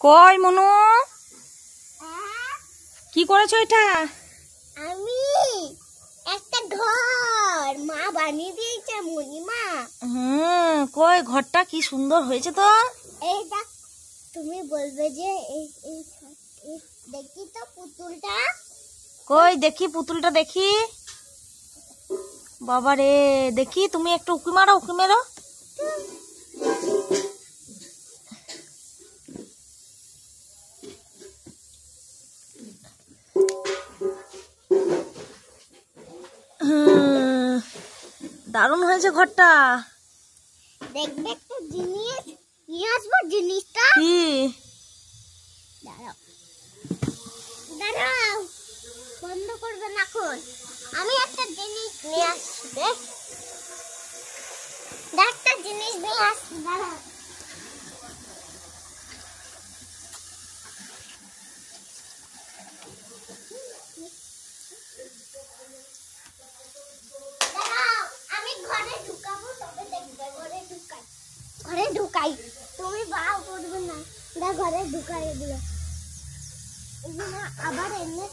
কই মনু, কি করেছো এটা? আমি একটা ঘর মা বানিয়ে দিয়েছে মনিমা। কই ঘরটা কি সুন্দর হয়েছে তো। এই দেখ, তুমি বলবে যে এই দেখি তো পুতুলটা। কই দেখি পুতুলটা দেখি। বাবা রে, দেখি তুমি একটু উকি মারো, উকি মেরো। দারুণ হয়েছে ঘরটা। দেখবে একটা জিনিস নিয়ে আসবো, জিনিসটা কি? দাঁড়াও দাঁড়াও, বন্ধ করবে না এখন। আমি একটা জিনিস নিয়ে আসছি, দেখ একটা জিনিস নিয়ে আসছি, দাঁড়াও। আমি ঘরে ঢুকাবো, তবে দেখবে। ঘরে ঢুকাই, তুমি বাও করবে না। ঘরে ঢুকাই দিল, আবার এনে